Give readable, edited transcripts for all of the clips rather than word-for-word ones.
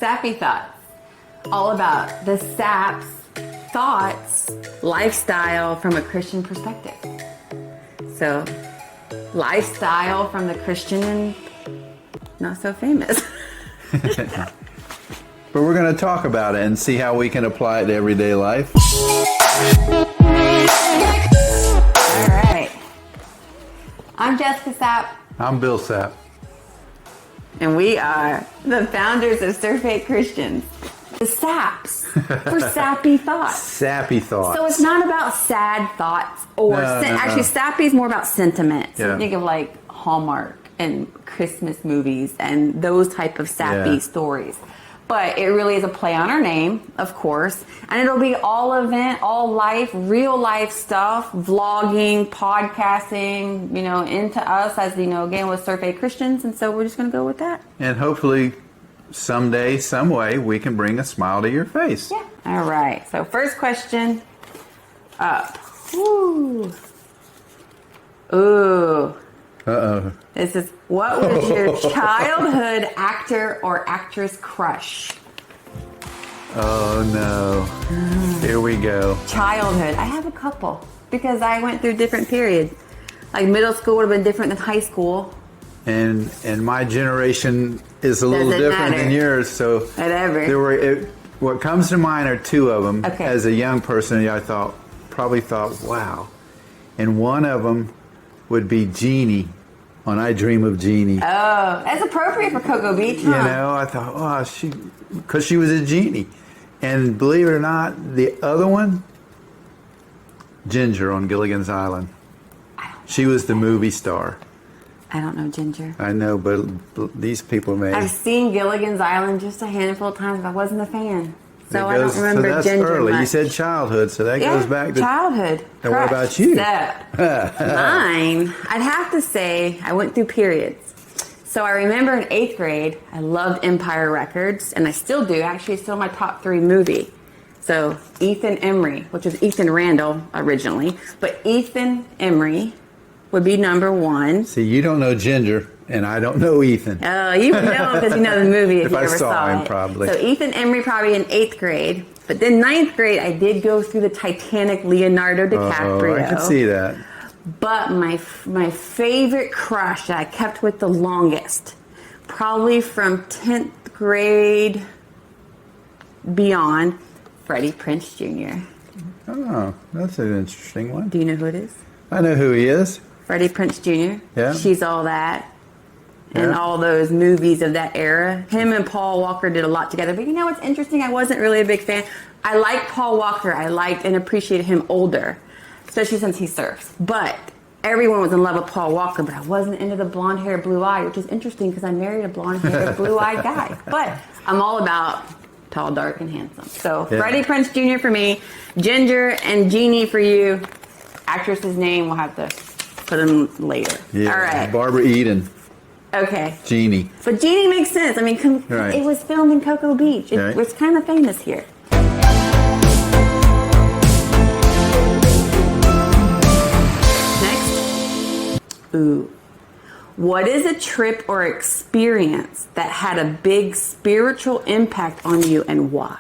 SAPPy Thoughts. All about the Sapp's thoughts, lifestyle from a Christian perspective. So, lifestyle from the Christian and not so famous. But we're going to talk about it and see how we can apply it to everyday life. All right. I'm Jessica Sapp. I'm Bill Sapp. And we are the founders of Survey Christians. The Sapps for Sappy Thoughts. Sappy Thoughts. So it's not about sad thoughts or actually Sappy is more about sentiment. So Yeah. think of like Hallmark and Christmas movies and those type of sappy stories. But it really is a play on our name, of course. And it'll be all event, all life, real life stuff, vlogging, podcasting, into us as, again, with Survey Christians. And so we're just going to go with that. And hopefully someday, some way, we can bring a smile to your face. Yeah. All right. So first question up. Ooh. Ooh. Uh-oh. This is, what was your childhood actor or actress crush? Oh, no. Here we go. Childhood. I have a couple because I went through different periods. Like middle school would have been different than high school. And my generation is a little different than yours. So whatever. What comes to mind are two of them. Okay. As a young person, I probably thought, wow. And one of them would be Jeannie on I Dream of Jeannie. Oh, that's appropriate for Cocoa Beach, huh? I thought, oh, because she was a genie. And believe it or not, the other one, Ginger on Gilligan's Island. She was the movie star. I don't know Ginger. I know, but these people may. I've seen Gilligan's Island just a handful of times, but I wasn't a fan. So I don't remember so that's Ginger early. much. You said childhood, so that goes back to childhood. And what about you? So, mine, I'd have to say I went through periods. So I remember in 8th grade, I loved Empire Records, and I still do. Actually, it's still my top 3 movie. So Ethan Embry, which was Ethan Randall originally, but Ethan Embry would be number 1. See, you don't know Ginger, and I don't know Ethan. Oh, you would know because you know the movie if you I ever saw him, it. probably. So Ethan Embry probably in 8th grade. But then 9th grade, I did go through the Titanic Leonardo DiCaprio. Oh, I can see that. But my favorite crush that I kept with the longest, probably from 10th grade beyond, Freddie Prinze Jr. Oh, that's an interesting one. Do you know who it is? I know who he is. Freddie Prinze Jr. Yeah. She's All That. And all those movies of that era. Him and Paul Walker did a lot together. But what's interesting? I wasn't really a big fan. I liked Paul Walker. I liked and appreciated him older, especially since he surfs. But everyone was in love with Paul Walker, but I wasn't into the blonde hair, blue eye, which is interesting because I married a blonde hair, blue eyed guy. But I'm all about tall, dark, and handsome. So Freddie Prinze Jr. for me, Ginger and Jeannie for you. Actress's name, we'll have to put him later. Yeah. All right. Barbara Eden. Okay. Jeannie. But Jeannie makes sense. I mean, Right. It was filmed in Cocoa Beach. It was kind of famous here. Next. Ooh. What is a trip or experience that had a big spiritual impact on you and why?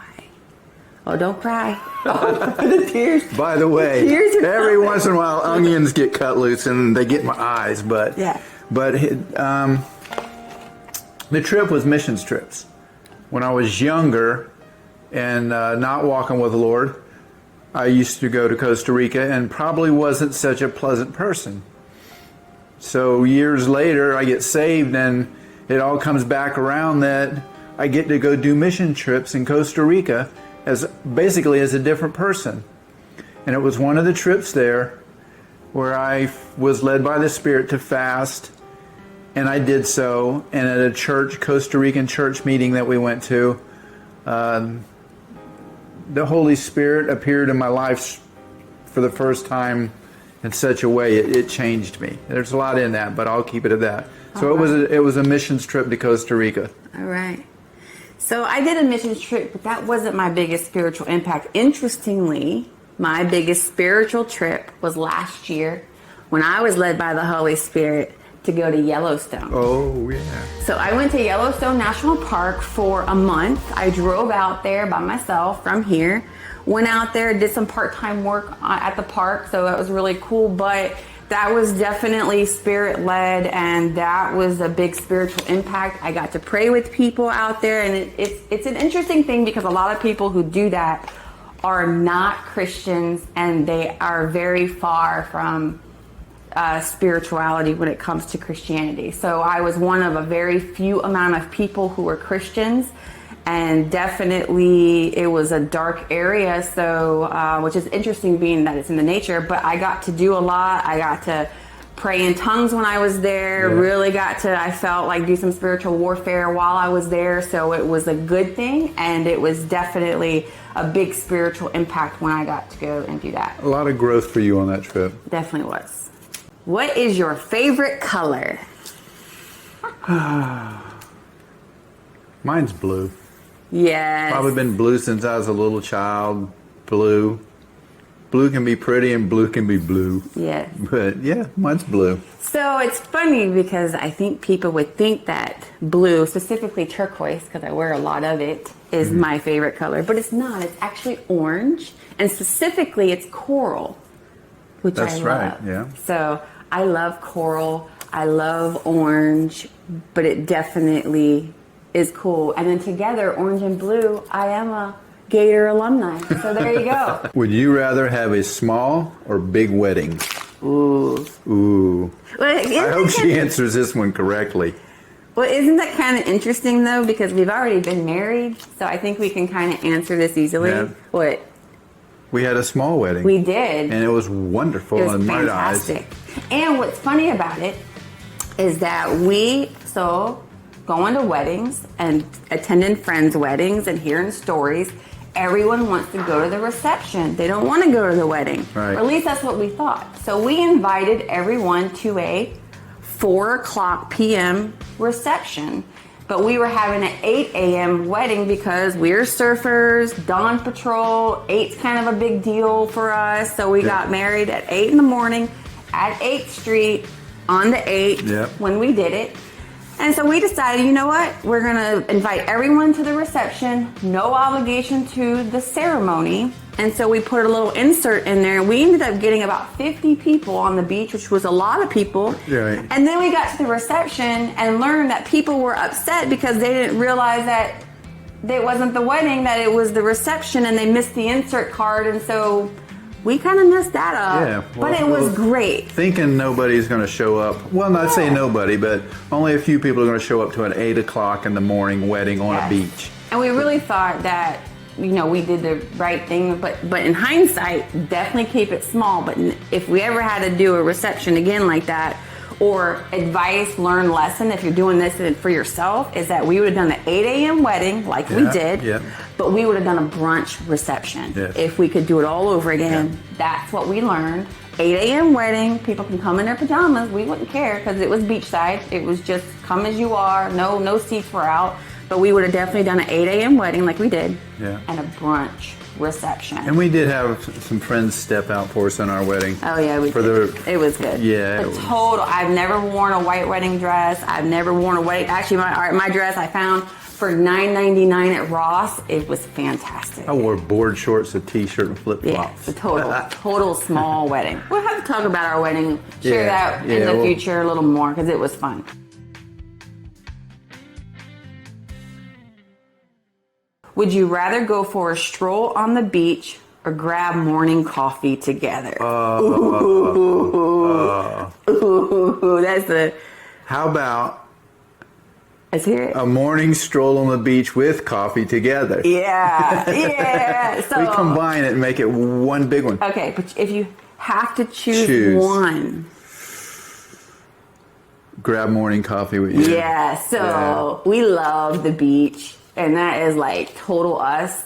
Oh, don't cry. Oh, the tears. By the way, tears are every coming. once in a while, onions get cut loose and they get in my eyes. But the trip was missions trips. When I was younger and not walking with the Lord, I used to go to Costa Rica and probably wasn't such a pleasant person. So years later, I get saved and it all comes back around that I get to go do mission trips in Costa Rica as a different person. And it was one of the trips there where I was led by the Spirit to fast, and I did so. And at a church, Costa Rican church meeting that we went to, the Holy Spirit appeared in my life for the first time in such a way it changed me. There's a lot in that, but I'll keep it at that. So it was a missions trip to Costa Rica. All right. So I did a missions trip, but that wasn't my biggest spiritual impact. Interestingly, my biggest spiritual trip was last year when I was led by the Holy Spirit to go to Yellowstone. Oh, yeah. So I went to Yellowstone National Park for a month. I drove out there by myself from here. Went out there, did some part-time work at the park, so that was really cool. But that was definitely spirit-led, and that was a big spiritual impact. I got to pray with people out there, and it's an interesting thing because a lot of people who do that are not Christians, and they are very far from spirituality when it comes to Christianity. So I was one of a very few amount of people who were Christians, and definitely it was a dark area. So which is interesting being that it's in the nature, but I got to do a lot. I got to pray in tongues when I was there. Really got to, I felt like, do some spiritual warfare while I was there. So it was a good thing, and it was definitely a big spiritual impact when I got to go and do that. A lot of growth for you on that trip. Definitely was. What is your favorite color? Mine's blue. Yes. Probably been blue since I was a little child. Blue. Blue can be pretty and blue can be blue. Yes. But yeah, mine's blue. So it's funny because I think people would think that blue, specifically turquoise, because I wear a lot of it, is my favorite color. But it's not. It's actually orange. And specifically, it's coral, which I love. That's right, yeah. So I love coral. I love orange. But it definitely is cool. And then together, orange and blue, I am a Gator alumni. So there you go. Would you rather have a small or big wedding? Ooh. Ooh. Well, I hope she answers this one correctly. Well, isn't that kind of interesting, though? Because we've already been married, so I think we can kind of answer this easily. Yeah. What? We had a small wedding. We did. And it was wonderful in my eyes. Fantastic. And what's funny about it is that going to weddings and attending friends' weddings and hearing stories, everyone wants to go to the reception. They don't want to go to the wedding. Right. Or at least that's what we thought. So we invited everyone to a 4:00 p.m. reception. But we were having an 8 a.m. wedding because we're surfers, dawn patrol. 8's kind of a big deal for us. So we got married at 8 in the morning at 8th Street on the 8th when we did it. And so we decided, you know what? We're going to invite everyone to the reception, no obligation to the ceremony. And so we put a little insert in there, and we ended up getting about 50 people on the beach, which was a lot of people. Right. And then we got to the reception and learned that people were upset because they didn't realize that it wasn't the wedding, that it was the reception, and they missed the insert card. And so we kind of messed that up. Yeah, but it was great. Thinking nobody's going to show up. Well, not say nobody, but only a few people are going to show up to an 8 o'clock in the morning wedding on a beach. And we really thought that, we did the right thing. But in hindsight, definitely keep it small. But if we ever had to do a reception again like that, or advice, learn lesson, if you're doing this for yourself, is that we would have done the 8 a.m. wedding like we did, but we would have done a brunch reception. If we could do it all over again. That's what we learned. 8 a.m. wedding, people can come in their pajamas. We wouldn't care because it was beachside. It was just come as you are. No seats were out. But we would have definitely done an 8 a.m. wedding like we did, and a brunch reception. And we did have some friends step out for us on our wedding. Oh yeah, we did. It was good. Yeah, total. I've never worn a white wedding dress. I've never worn a wedding. Actually, my dress I found for $9.99 at Ross. It was fantastic. I wore board shorts, a t-shirt, and flip flops. Yeah, a total small wedding. We'll have to talk about our wedding. Share that in the future a little more because it was fun. Would you rather go for a stroll on the beach or grab morning coffee together? That's a... How about... Let's hear it. A morning stroll on the beach with coffee together. Yeah. So, we combine it and make it one big one. Okay, but if you have to choose one... Grab morning coffee with you. Yeah, so we love the beach. And that is like total us.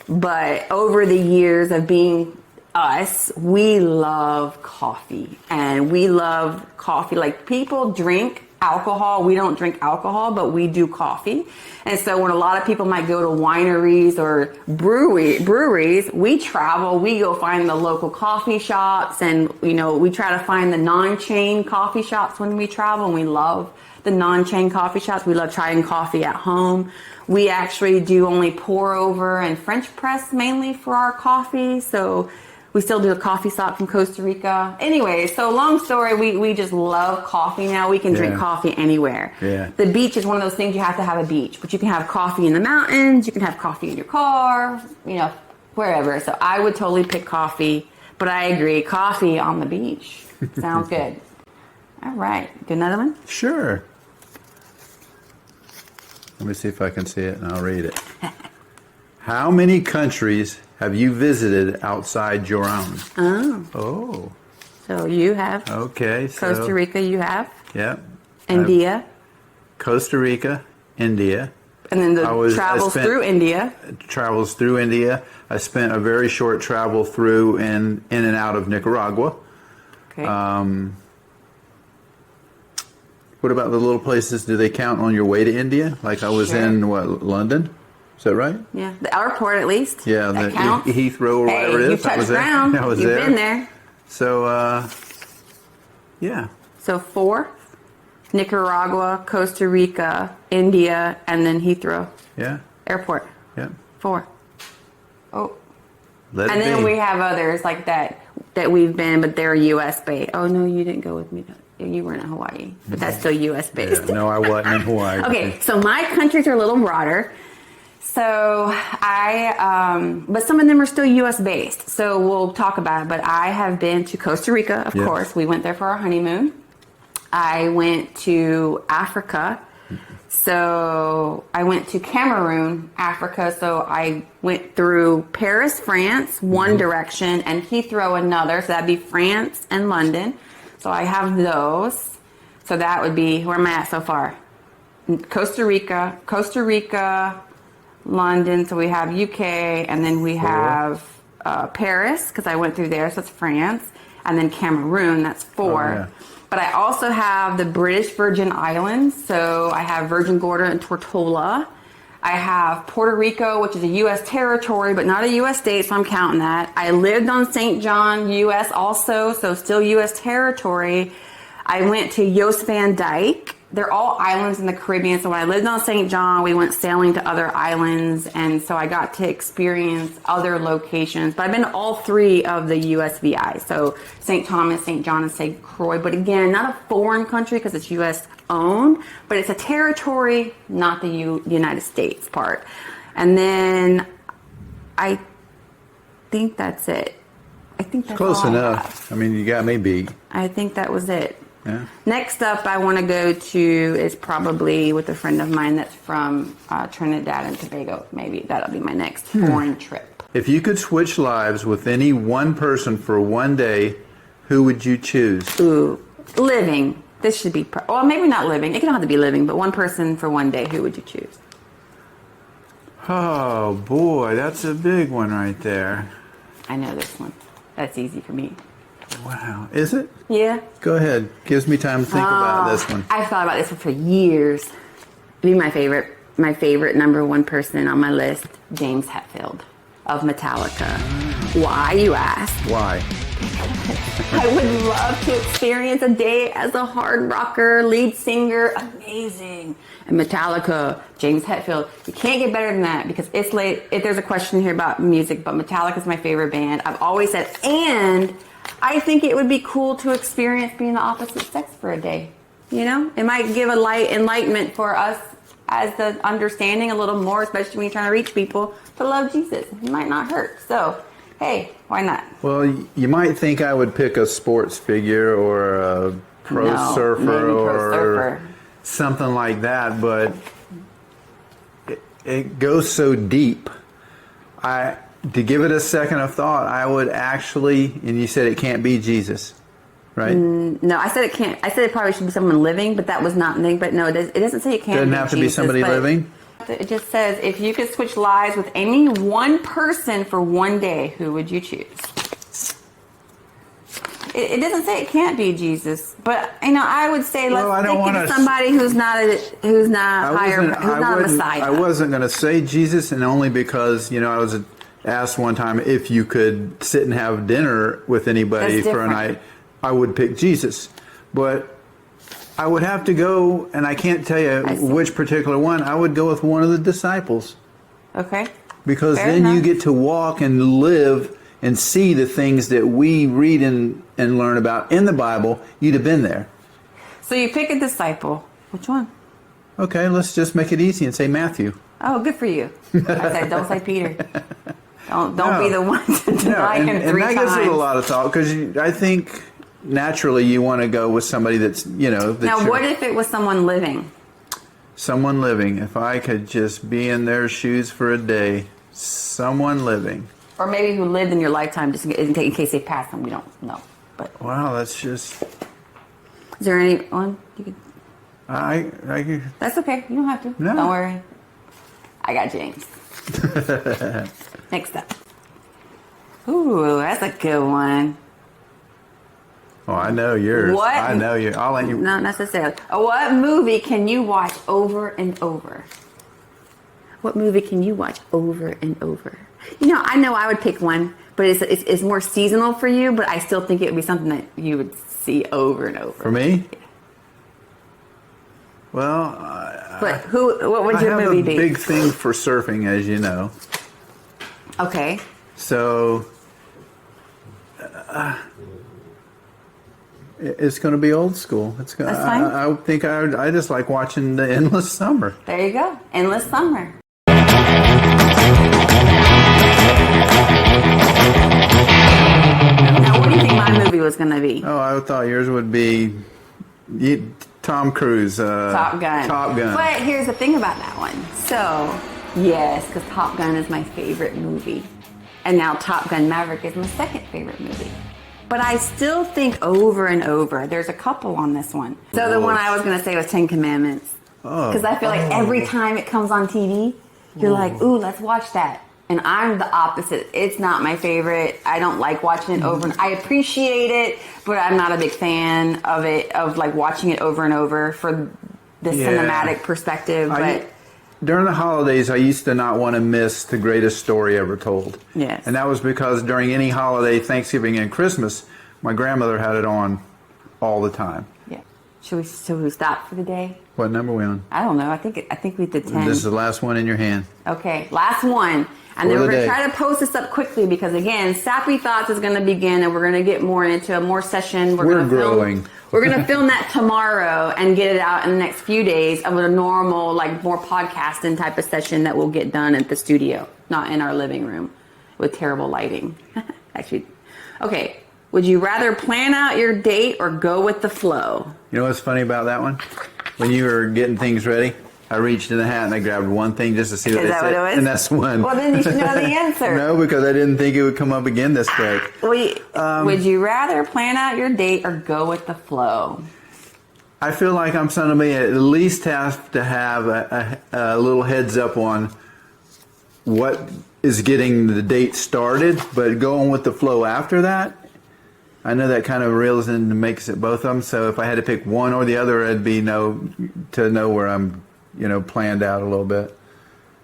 But over the years of being us, we love coffee. And we love coffee. Like people drink alcohol. We don't drink alcohol, but we do coffee. And so when a lot of people might go to wineries or breweries, we travel, we go find the local coffee shops, and, you know, we try to find the non-chain coffee shops when we travel, and we love the non-chain coffee shops. We love trying coffee at home. We actually do only pour over and French press mainly for our coffee. So we still do a coffee stock from Costa Rica. Anyway, so long story, we just love coffee now. We can drink coffee anywhere. Yeah. The beach is one of those things you have to have a beach, but you can have coffee in the mountains, you can have coffee in your car, you know, wherever. So I would totally pick coffee, but I agree, coffee on the beach. Sounds good. All right, do another one? Sure. Let me see if I can see it and I'll read it. How many countries have you visited outside your own? Oh. So you have. Okay. Costa Rica, you have. Yep. India. Costa Rica, India. And then travels through India. Travels through India. I spent a very short travel through in and out of Nicaragua. Okay. What about the little places? Do they count on your way to India? Like I was in, London? Is that right? Yeah, the airport at least. Yeah, that counts. Heathrow or whatever it is. You touched ground. I was You've there. been there. So, yeah. So 4, Nicaragua, Costa Rica, India, and then Heathrow. Yeah. Airport. Yeah. 4. Oh. Let and it then be. we have others like that we've been, but they're U.S. based. Oh, no, you didn't go with me. You weren't in Hawaii, but that's still U.S. based. Yeah, no, I wasn't in Hawaii. Okay, so my countries are a little broader. So but some of them are still U.S. based. So we'll talk about it. But I have been to Costa Rica, of course. We went there for our honeymoon. I went to Africa. So I went to Cameroon, Africa. So I went through Paris, France, one direction, and Heathrow another. So that'd be France and London. So I have those. So that would be, where am I at so far? Costa Rica, London. So we have UK, and then we have Paris, because I went through there. So that's France. And then Cameroon, that's 4. Oh, yeah. But I also have the British Virgin Islands. So I have Virgin Gorda and Tortola. I have Puerto Rico, which is a U.S. territory, but not a U.S. state, so I'm counting that. I lived on St. John, U.S. also, so still U.S. territory. I went to Jost Van Dyke. They're all islands in the Caribbean, so when I lived on St. John, we went sailing to other islands, and so I got to experience other locations. But I've been to all 3 of the USVI, so St. Thomas, St. John, and St. Croix. But again, not a foreign country because it's U.S. owned, but it's a territory, not the United States part. And then I think that's it. I think that's Close all enough. I mean, you got me beat. I think that was it. Yeah. Next up, I want to go to is probably with a friend of mine that's from Trinidad and Tobago. Maybe that'll be my next foreign trip. If you could switch lives with any one person for one day, who would you choose? Ooh, living. This should be, well, maybe not living. It don't have to be living, but one person for one day. Who would you choose? Oh, boy, that's a big one right there. I know this one. That's easy for me. Wow. Is it? Yeah. Go ahead. Gives me time to think about this one. I've thought about this one for years. It'd be my favorite number 1 person on my list, James Hetfield of Metallica. Why, you ask? Why? I would love to experience a day as a hard rocker, lead singer. Amazing. And Metallica, James Hetfield. You can't get better than that because it's late. If there's a question here about music, but Metallica's my favorite band. I've always said, and I think it would be cool to experience being the opposite sex for a day. You know, it might give a light enlightenment for us as the understanding a little more, especially when you're trying to reach people to love Jesus. It might not hurt. So, hey, why not? Well, you might think I would pick a sports figure or a pro surfer or something like that, but it goes so deep. To give it a second of thought, I would actually, and you said it can't be Jesus, right? No, I said it can't. I said it probably should be someone living, but that was not me. But no, it doesn't say it can't. Doesn't be have to Jesus, be somebody living. It just says if you could switch lives with any one person for one day, who would you choose? It doesn't say it can't be Jesus, but I would say let's think of somebody who's not a Messiah. I wasn't going to say Jesus, and only because I was asked one time if you could sit and have dinner with anybody for a night, I would pick Jesus, but I would have to go, and I can't tell you which particular one. I would go with one of the disciples. Okay. Because then you get to walk and live and see the things that we read and learn about in the Bible. You'd have been there. So you pick a disciple. Which one? Okay, let's just make it easy and say Matthew. Oh, good for you. I said, don't say Peter. Don't be the one to deny him 3 times. And that gives it a lot of thought, because I think naturally you want to go with somebody that's, Now, what if it was someone living? Someone living. If I could just be in their shoes for a day. Someone living. Or maybe who lived in your lifetime, just in case they passed them. We don't know. But wow, that's just... Is there anyone you could... I That's okay. You don't have to. No. Don't worry. I got James. Next up. Ooh, that's a good one. Oh, I know yours. What? I know you. I'll let you... Not necessarily. What movie can you watch over and over? What movie can you watch over and over? I know I would pick one, but it's more seasonal for you, but I still think it would be something that you would see over and over. For me? Yeah. Well, but what would your movie be? I have a big thing for surfing, as you know. Okay. So, it's going to be old school. That's fine. I think I just like watching the Endless Summer. There you go. Endless Summer. Now, what do you think my movie was going to be? Oh, I thought yours would be Tom Cruise. Top Gun. Top Gun. But here's the thing about that one. So, yes, because Top Gun is my favorite movie. And now Top Gun Maverick is my second favorite movie. But I still think over and over. There's a couple on this one. So the one I was going to say was 10 Commandments. Because I feel like every time it comes on TV, you're like, ooh, let's watch that. And I'm the opposite. It's not my favorite. I don't like watching it over. And I appreciate it, but I'm not a big fan of it, of like watching it over and over for the cinematic perspective. But during the holidays, I used to not want to miss the greatest story ever told. Yes. And that was because during any holiday, Thanksgiving and Christmas, my grandmother had it on all the time. Yeah. Should we stop for the day? What number are we on? I don't know. I think we did 10. This is the last one in your hand. Okay, last one. And then we're going to try to post this up quickly because, again, SAPPy Thoughts is going to begin and we're going to get more into a more session. We're growing. We're going to film that tomorrow and get it out in the next few days of a normal, like more podcasting type of session that we'll get done at the studio, not in our living room with terrible lighting. Actually, okay. Would you rather plan out your date or go with the flow? You know what's funny about that one? When you were getting things ready, I reached in the hat and I grabbed one thing just to see what Is that what it was? And that's one. Well, then you should know the answer. No, because I didn't think it would come up again this quick. Would you rather plan out your date or go with the flow? I feel like I'm somebody at least have to have a little heads up on what is getting the date started, but going with the flow after that, I know that kind of reels in and makes it both of them. So if I had to pick one or the other, it'd be to know where I'm, planned out a little bit.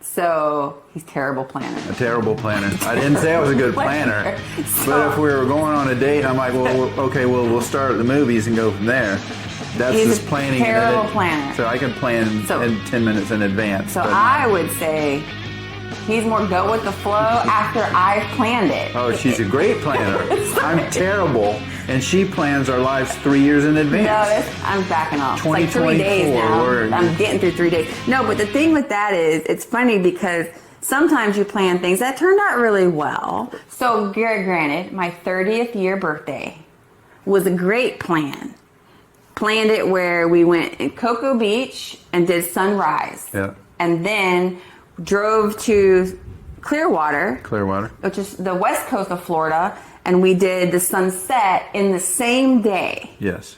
So he's a terrible planner. A terrible planner. I didn't say I was a good planner. But if we were going on a date, I'm like, we'll start at the movies and go from there. That's he's just planning. A terrible planner. So I can plan in 10 minutes in advance. So I would say he's more go with the flow after I've planned it. Oh, she's a great planner. I'm terrible. And she plans our lives 3 years in advance. No, I'm backing off. It's like 3 days now. I'm getting through 3 days. No, but the thing with that is, it's funny because sometimes you plan things that turned out really well. So, granted, my 30th year birthday was a great plan. Planned it where we went in Cocoa Beach and did sunrise. Yeah. And then drove to Clearwater, which is the west coast of Florida, and we did the sunset in the same day. Yes.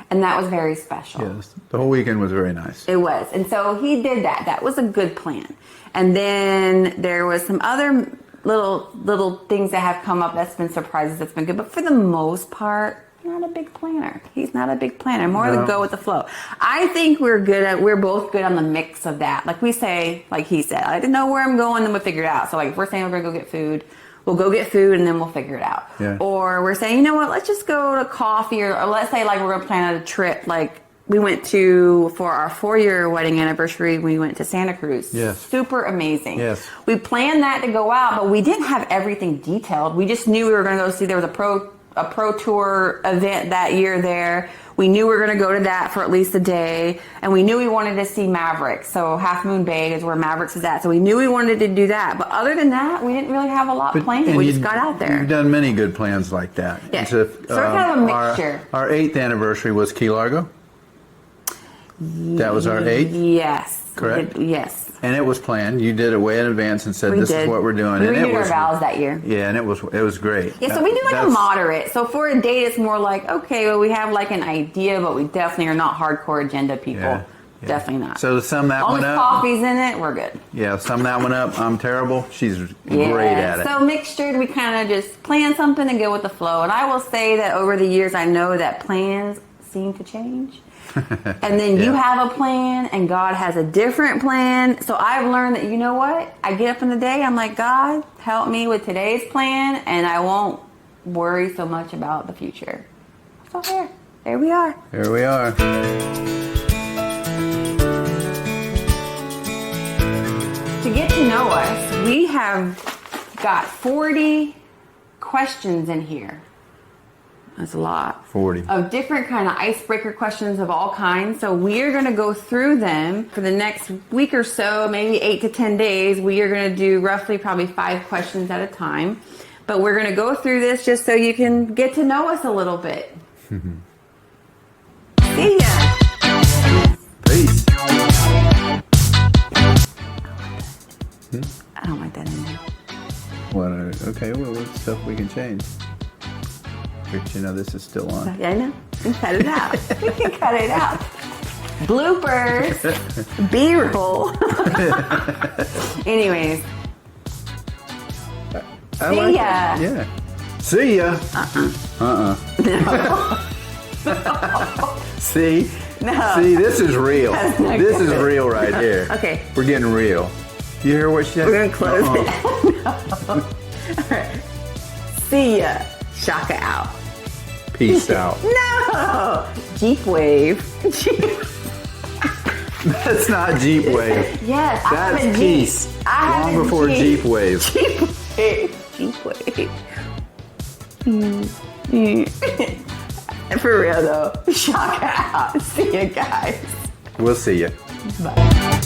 And that was very special. Yes. The whole weekend was very nice. It was. And so he did that. That was a good plan. And then there was some other little things that have come up that's been surprises, that's been good. But for the most part, not a big planner. He's not a big planner. More the go with the flow. I think we're both good on the mix of that. Like we say, like he said, I didn't know where I'm going, then we'll figure it out. So like if we're saying we're gonna go get food, we'll go get food and then we'll figure it out. Yeah. Or we're saying, you know what, let's just go to coffee, or let's say like we're gonna plan a trip. Like we went to, for our 4-year wedding anniversary, we went to Santa Cruz. Yes. Super amazing. Yes. We planned that to go out, but we didn't have everything detailed. We just knew we were gonna go see, there was a pro tour event that year there. We knew we were going to go to that for at least a day, and we knew we wanted to see Mavericks. So Half Moon Bay is where Mavericks is at. So we knew we wanted to do that. But other than that, we didn't really have a lot planned. We just got out there. You've done many good plans like that. Yeah. So we're kind of a mixture. Our 8th anniversary was Key Largo. That was our 8th? Yes. Correct? Yes. And it was planned. You did it way in advance and said, this is what we're doing. We renewed our vows that year. Yeah, and it was great. Yeah, so we do like a moderate. So for a date, it's more like, okay, well, we have like an idea, but we definitely are not hardcore agenda people. Yeah. Definitely not. So to sum that one up. All the coffee's in it, we're good. Yeah, sum that one up. I'm terrible. She's great at it. So mixtured, we kind of just plan something and go with the flow. And I will say that over the years, I know that plans seem to change. And then you have a plan and God has a different plan. So I've learned that, you know what? I get up in the day, I'm like, God, help me with today's plan, and I won't worry so much about the future. So there we are. Here we are. To get to know us, we have got 40 questions in here. That's a lot. 40. Of different kind of icebreaker questions of all kinds. So we are going to go through them for the next week or so, maybe 8 to 10 days. We are going to do roughly probably 5 questions at a time. But we're going to go through this just so you can get to know us a little bit. See ya. Peace. I don't like that anymore. Okay, well, what's stuff we can change? But you know this is still on. Yeah, I know. We can cut it out. We can cut it out. Bloopers. B-roll. Anyways. See ya. Yeah. See ya. No. See? No. See, this is real. This is real right here. Okay. We're getting real. You hear what she said? We're going to close it. No. All right. See ya. Shaka out. Peace out. No! Jeep wave. That's not Jeep wave. Yes, that's peace. Long before Jeep wave. Jeep wave. Jeep wave. For real though. Shaka out. See ya, guys. We'll see you. Bye.